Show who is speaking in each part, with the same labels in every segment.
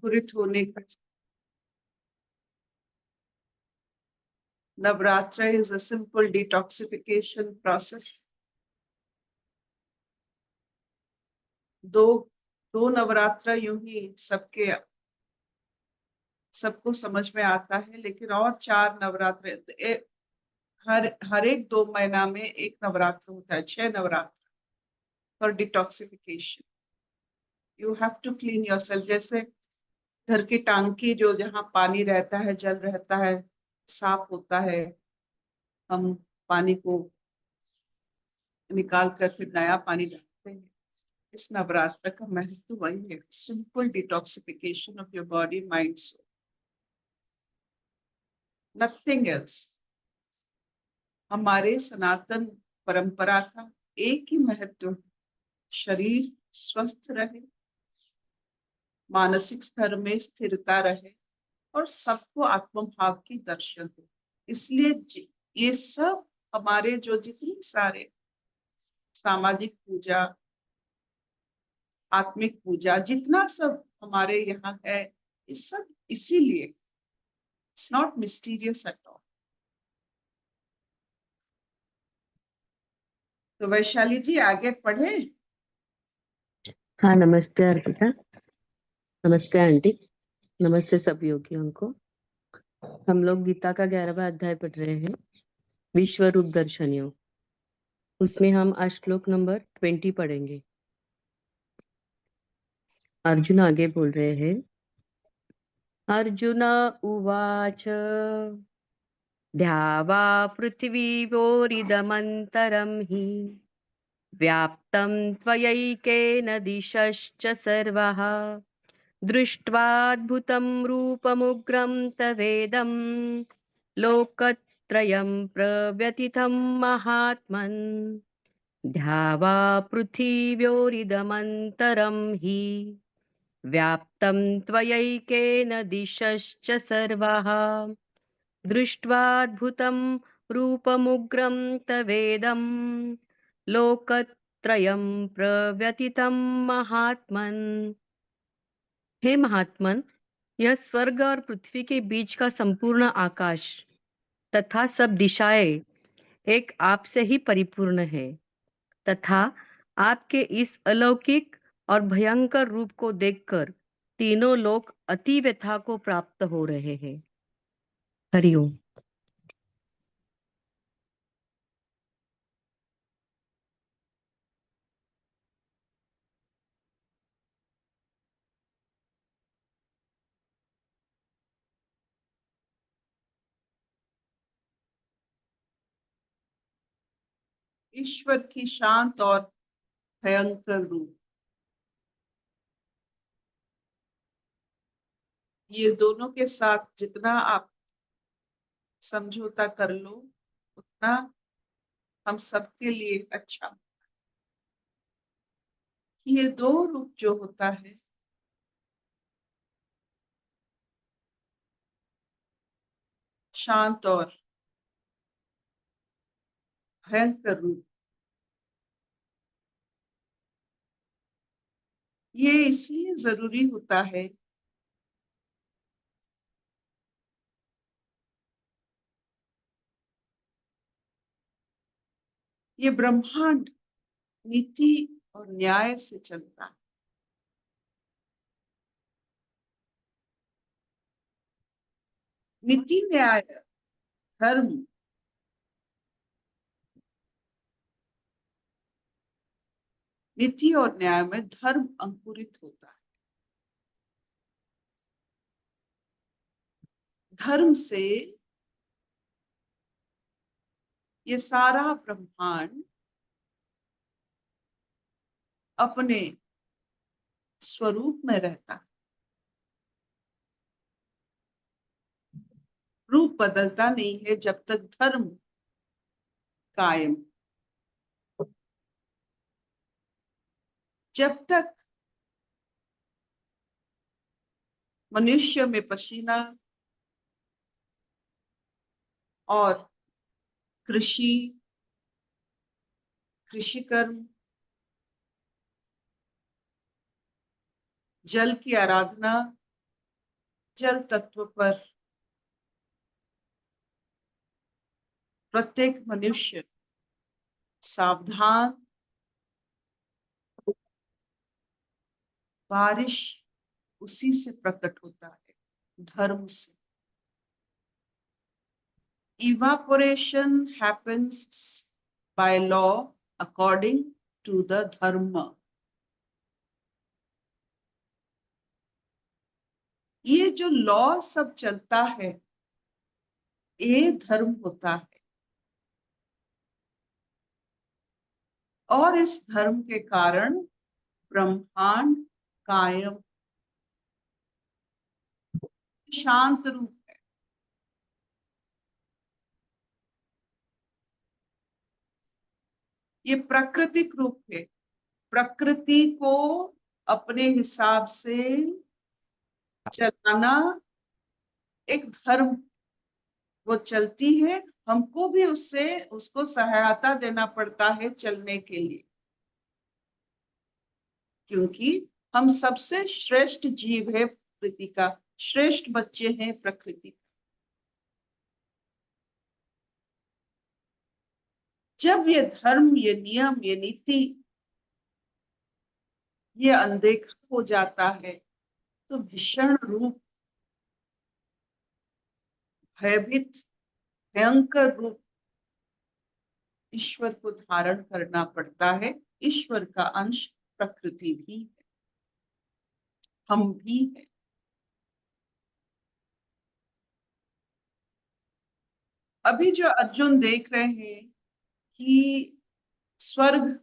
Speaker 1: अंकुरित होने का। Navratra is a simple detoxification process. दो नवरात्र यूं ही सबको समझ में आता है, लेकिन और 4 नवरात्र हर एक 2 महीना में एक नवरात्र होता है, 6 Navratra for detoxification. You have to clean yourself. जैसे घर की टांकी जो जहाँ पानी रहता है, जल रहता है, साफ होता है, हम पानी को निकाल कर फिर नया पानी डालते हैं। इस नवरात्र का महत्व वही है, simple detoxification of your body, mind, soul, nothing else. हमारे सनातन परंपरा का एक ही महत्व है, शरीर स्वस्थ रहे, मानसिक स्तर में स्थिरता रहे और सबको आत्मभाव की दर्शन हो। इसलिए ये सब हमारे जो जितने सारे सामाजिक पूजा, आत्मिक पूजा, जितना सब हमारे यहाँ है, ये सब इसीलिए। It's not mysterious at all. तो वैशाली जी आगे पढ़े।
Speaker 2: हाँ, नमस्ते अर्पिता। नमस्ते आंटी। नमस्ते सब योगियों को। हम लोग गीता का 11वां अध्याय पढ़ रहे हैं, विश्व रूप दर्शन योग। उसमें हम आज श्लोक नंबर 20 पढ़ेंगे। अर्जुन आगे बोल रहे हैं। अर्जुन उवाच द्यावा पृथिवीवोरिदमन्तरं हि व्याप्तं त्वयैकेन दिशश्च सर्वः दृष्ट्वाद्भुतं रूपमुग्रं तवेदं लोकत्रयं प्रव्यथितं महात्मन् द्यावा पृथिव्योरिदमन्तरं हि व्याप्तं त्वयैकेन दिशश्च सर्वः दृष्ट्वाद्भुतं रूपमुग्रं तवेदं लोकत्रयं प्रव्यथितं महात्मन्। हे महात्मन, यह स्वर्ग और पृथ्वी के बीच का संपूर्ण आकाश तथा सब दिशाएं एक आप से ही परिपूर्ण है, तथा आपके इस अलौकिक और भयंकर रूप को देखकर तीनों लोक अति व्यथा को प्राप्त हो रहे हैं। हरिओम।
Speaker 1: ईश्वर की शांत और भयंकर रूप, ये दोनों के साथ जितना आप समझौता कर लो उतना हम सबके लिए अच्छा। ये दो रूप जो होता है, शांत और भयंकर रूप, ये इसलिए जरूरी होता है ये ब्रह्मांड नीति और न्याय से चलता है। नीति, न्याय, धर्म, नीति और न्याय में धर्म अंकुरित होता है। धर्म से ये सारा ब्रह्मांड अपने स्वरूप में रहता है। रूप बदलता नहीं है जब तक धर्म कायम। जब तक मनुष्य में पसीना और कृषि कर्म, जल की आराधना, जल तत्व पर प्रत्येक मनुष्य सावधान, बारिश उसी से प्रकट होता है, धर्म से। Evaporation happens by law according to the dharma. ये जो लॉ सब चलता है, ये धर्म होता है। और इस धर्म के कारण ब्रह्मांड कायम शांत रूप है। ये प्राकृतिक रूप है। प्रकृति को अपने हिसाब से चलाना एक धर्म, वो चलती है, हमको भी उसको सहायता देना पड़ता है चलने के लिए, क्योंकि हम सबसे श्रेष्ठ जीव है प्रकृति का, श्रेष्ठ बच्चे हैं प्रकृति का। जब ये धर्म, ये नियम, ये नीति, ये अनदेखा हो जाता है तो भीषण रूप, भयभीत, भयंकर रूप ईश्वर को धारण करना पड़ता है। ईश्वर का अंश प्रकृति भी है, हम भी है। अभी जो अर्जुन देख रहे हैं कि स्वर्ग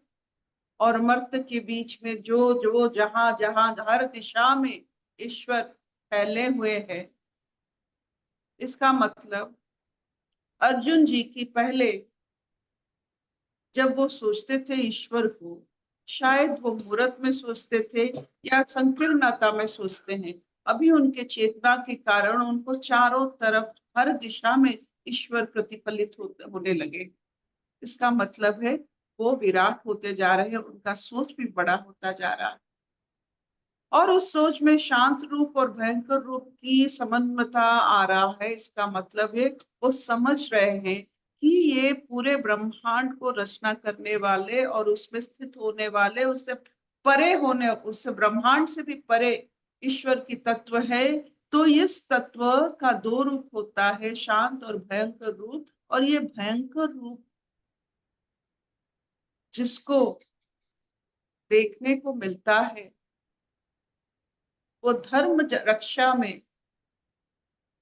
Speaker 1: और मर्त्य के बीच में जो जो जहां जहां हर दिशा में ईश्वर फैले हुए हैं, इसका मतलब अर्जुन जी की पहले जब वो सोचते थे ईश्वर को, शायद वो मूर्त में सोचते थे या संकीर्णता में सोचते हैं। अभी उनके चेतना के कारण उनको चारों तरफ हर दिशा में ईश्वर प्रतिफलित होने लगे। इसका मतलब है वो विराट होते जा रहे हैं, उनका सोच भी बड़ा होता जा रहा है। और उस सोच में शांत रूप और भयंकर रूप की समन्वयता आ रहा है। इसका मतलब है वो समझ रहे हैं कि ये पूरे ब्रह्मांड को रचना करने वाले और उसमें स्थित होने वाले, उससे परे होने, उससे ब्रह्मांड से भी परे ईश्वर की तत्व है। तो इस तत्व का दो रूप होता है, शांत और भयंकर रूप। और ये भयंकर रूप जिसको देखने को मिलता है, वो धर्म रक्षा में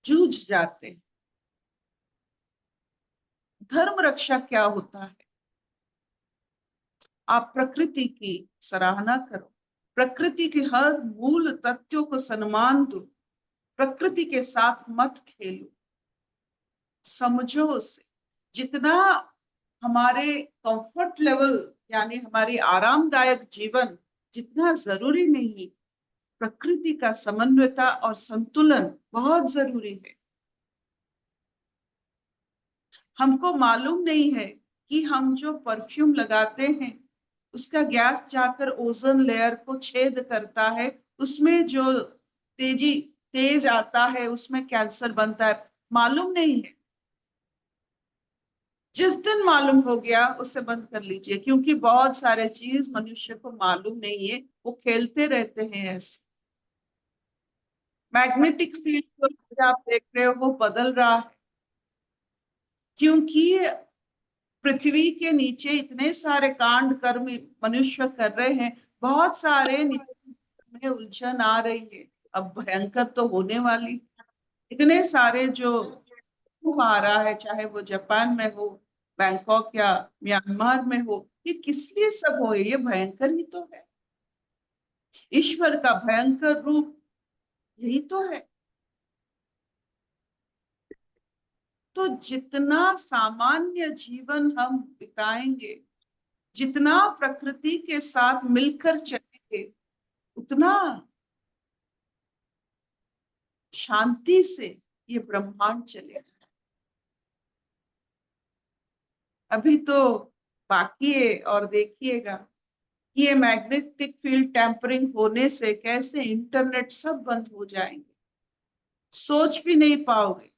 Speaker 1: जूझ जाते हैं। धर्म रक्षा क्या होता है? आप प्रकृति की सराहना करो, प्रकृति के हर मूल तथ्यों को सम्मान दो, प्रकृति के साथ मत खेलो, समझो उसे। जितना हमारे कंफर्ट लेवल यानी हमारी आरामदायक जीवन जितना जरूरी नहीं, प्रकृति का समन्वयता और संतुलन बहुत जरूरी है। हमको मालूम नहीं है कि हम जो परफ्यूम लगाते हैं उसका गैस जाकर ओजोन लेयर को छेद करता है, उसमें जो तेज आता है उसमें कैंसर बनता है। मालूम नहीं है। जिस दिन मालूम हो गया उसे बंद कर लीजिए, क्योंकि बहुत सारे चीज मनुष्य को मालूम नहीं है, वो खेलते रहते हैं ऐसे। मैग्नेटिक फील्ड जो आप देख रहे हो वो बदल रहा है, क्योंकि पृथ्वी के नीचे इतने सारे कांड कर्म मनुष्य कर रहे हैं, बहुत सारे में उलझन आ रही है। अब भयंकर तो होने वाली, इतने सारे जो आ रहा है, चाहे वो जापान में हो, बैंकॉक या म्यांमार में हो, ये किस लिए सब हो? ये भयंकर ही तो है। ईश्वर का भयंकर रूप यही तो है। तो जितना सामान्य जीवन हम बिताएंगे, जितना प्रकृति के साथ मिलकर चलेंगे, उतना शांति से ये ब्रह्मांड चलेगा। अभी तो बाकी है, और देखिएगा कि ये मैग्नेटिक फील्ड टेम्परिंग होने से कैसे इंटरनेट सब बंद हो जाएंगे। सोच भी नहीं पाओगे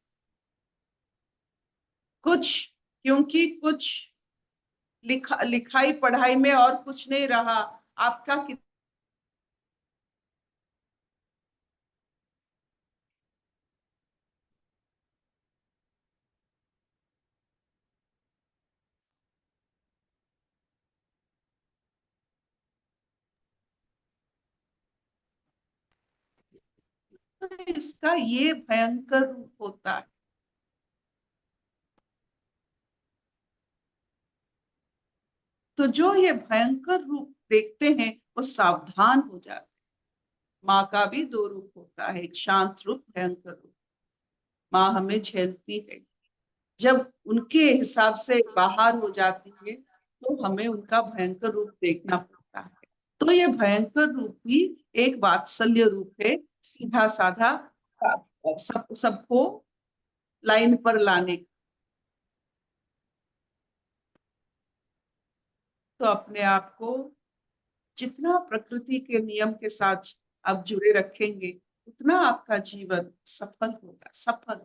Speaker 1: कुछ, क्योंकि कुछ लिखाई पढ़ाई में और कुछ नहीं रहा। आपका इसका ये भयंकर रूप होता है। तो जो ये भयंकर रूप देखते हैं वो सावधान हो जाते हैं। माँ का भी दो रूप होता है, एक शांत रूप, भयंकर रूप। माँ हमें झेलती है, जब उनके हिसाब से बाहर हो जाती है तो हमें उनका भयंकर रूप देखना पड़ता है। तो ये भयंकर रूप भी एक वात्सल्य रूप है, सीधा साधा, सबको लाइन पर लाने। तो अपने आप को जितना प्रकृति के नियम के साथ आप जुड़े रखेंगे उतना आपका जीवन सफल होगा। सफल,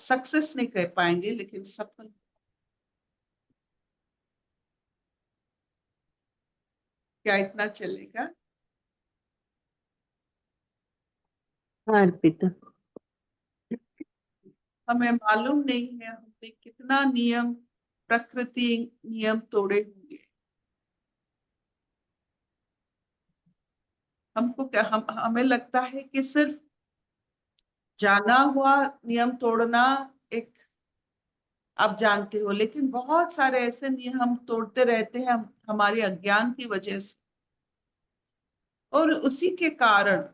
Speaker 1: सक्सेस नहीं कह पाएंगे लेकिन सफल। क्या इतना चलेगा?
Speaker 2: हाँ अर्पिता।
Speaker 1: हमें मालूम नहीं है हमने कितना नियम, प्रकृति नियम तोड़े होंगे। हमको क्या, हमें लगता है कि सिर्फ जाना हुआ नियम तोड़ना एक, आप जानते हो, लेकिन बहुत सारे ऐसे नियम हम तोड़ते रहते हैं हमारे अज्ञान की वजह से, और उसी के कारण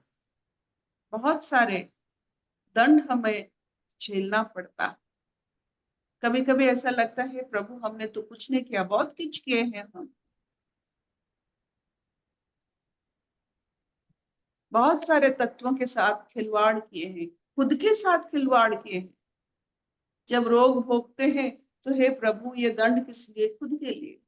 Speaker 1: बहुत सारे दंड हमें झेलना पड़ता है। कभी कभी ऐसा लगता है प्रभु हमने तो कुछ नहीं किया, बहुत कुछ किए हैं हम, बहुत सारे तत्वों के साथ खिलवाड़ किए हैं, खुद के साथ खिलवाड़ किए हैं। जब रोग भोगते हैं तो हे प्रभु ये दंड किस लिए? खुद के लिए।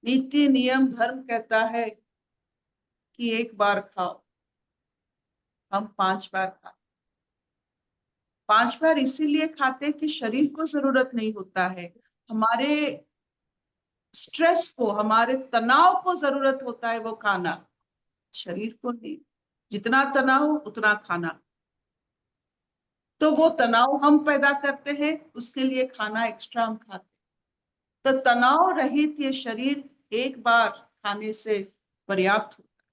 Speaker 1: नीति नियम धर्म कहता है कि एक बार खाओ, हम 5 बार खाते। 5 बार इसीलिए खाते कि शरीर को जरूरत नहीं होता है, हमारे स्ट्रेस को, हमारे तनाव को जरूरत होता है वो खाना, शरीर को नहीं। जितना तनाव उतना खाना, तो वो तनाव हम पैदा करते हैं, उसके लिए खाना एक्स्ट्रा हम खाते हैं। तो तनाव रहित ये शरीर एक बार खाने से पर्याप्त होता है।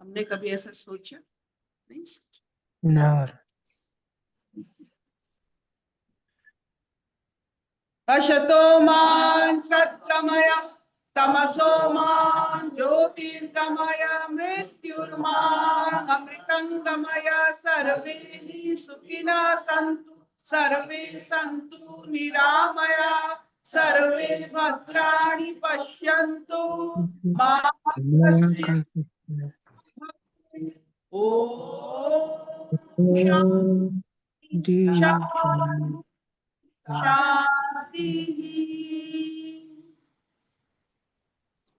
Speaker 1: हमने कभी ऐसा सोचा नहीं? सोचा।
Speaker 3: ना।
Speaker 1: अशतो मां सत्कमय, तमसो मां ज्योतिर्गमय, मृत्युर्मां अमृतंगमय। सर्वे सुखिनः सन्तु, सर्वे सन्तु निरामया, सर्वे भद्राणि पश्यन्तु मा कश्चित् ओम शांति शांति शांति।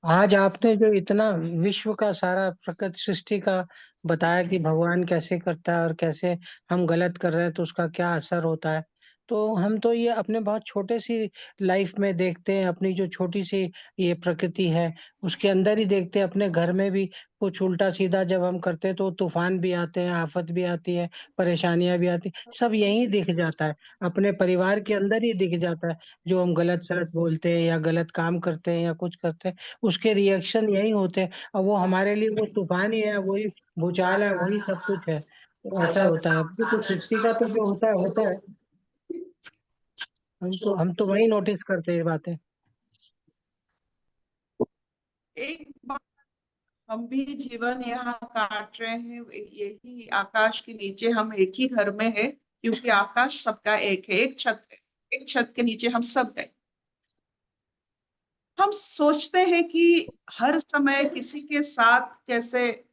Speaker 3: आज आपने जो इतना विश्व का सारा प्रकृति सृष्टि का बताया कि भगवान कैसे करता है और कैसे हम गलत कर रहे हैं तो उसका क्या असर होता है, तो हम तो ये अपने बहुत छोटे सी लाइफ में देखते हैं। अपनी जो छोटी सी ये प्रकृति है उसके अंदर ही देखते हैं। अपने घर में भी कुछ उल्टा सीधा जब हम करते हैं तो तूफान भी आते हैं, आफत भी आती है, परेशानियां भी आती, सब यही दिख जाता है। अपने परिवार के अंदर ही दिख जाता है। जो हम गलत सलत बोलते हैं या गलत काम करते हैं या कुछ करते हैं उसके रिएक्शन यही होते हैं। और वो हमारे लिए वो तूफान ही है, वही भूचाल है, वही सब कुछ है। तो ऐसा होता है। अभी तो सृष्टि का तो जो होता है हम तो वही नोटिस करते हैं ये बातें।
Speaker 1: एक बार हम भी जीवन यहाँ काट रहे हैं, यही आकाश के नीचे हम एक ही घर में है, क्योंकि आकाश सबका एक है, एक छत है, एक छत के नीचे हम सब है। हम सोचते हैं कि हर समय किसी के साथ कैसे,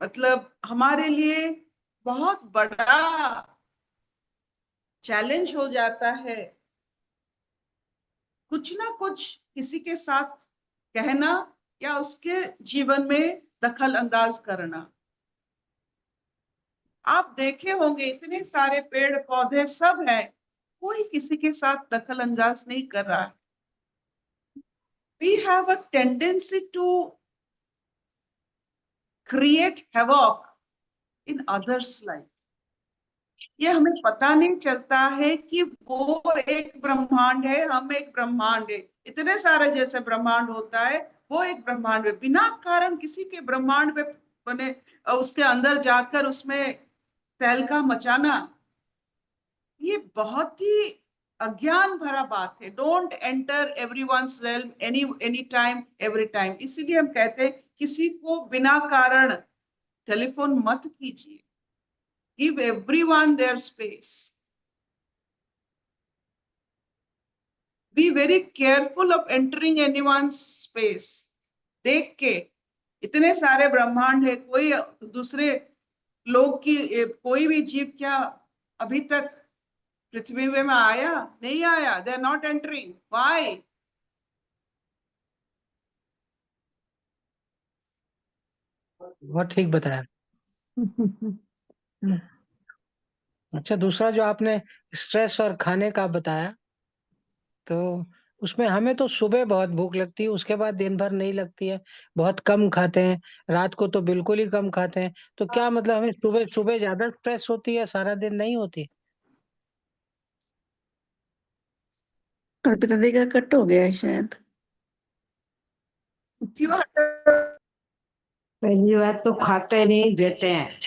Speaker 1: मतलब हमारे लिए बहुत बड़ा चैलेंज हो जाता है कुछ ना कुछ किसी के साथ कहना या उसके जीवन में दखल अंदाज करना। आप देखे होंगे इतने सारे पेड़ पौधे सब हैं, कोई किसी के साथ दखल अंदाज नहीं कर रहा है। We have a tendency to create havoc in others' life. ये हमें पता नहीं चलता है कि वो एक ब्रह्मांड है, हम एक ब्रह्मांड है। इतने सारे जैसे ब्रह्मांड होता है, वो एक ब्रह्मांड है। बिना कारण किसी के ब्रह्मांड में बने उसके अंदर जाकर उसमें तहलका मचाना, ये बहुत ही अज्ञान भरा बात है। Don't enter everyone's realm any time every time. इसीलिए हम कहते हैं किसी को बिना कारण टेलीफोन मत कीजिए। Give everyone their space. Be very careful of entering anyone's space. देख के, इतने सारे ब्रह्मांड है, कोई दूसरे लोग की कोई भी जीव क्या अभी तक पृथ्वी में आया नहीं आया? They are not entering. Why?
Speaker 3: बहुत ठीक बताया। अच्छा, दूसरा जो आपने स्ट्रेस और खाने का बताया, तो उसमें हमें तो सुबह बहुत भूख लगती है, उसके बाद दिन भर नहीं लगती है, बहुत कम खाते हैं, रात को तो बिल्कुल ही कम खाते हैं। तो क्या मतलब हमें सुबह सुबह ज्यादा स्ट्रेस होती है, सारा दिन नहीं होती?
Speaker 4: कल्पिता दी का कट हो गया है शायद।
Speaker 5: पहली बात तो खाते नहीं देते हैं,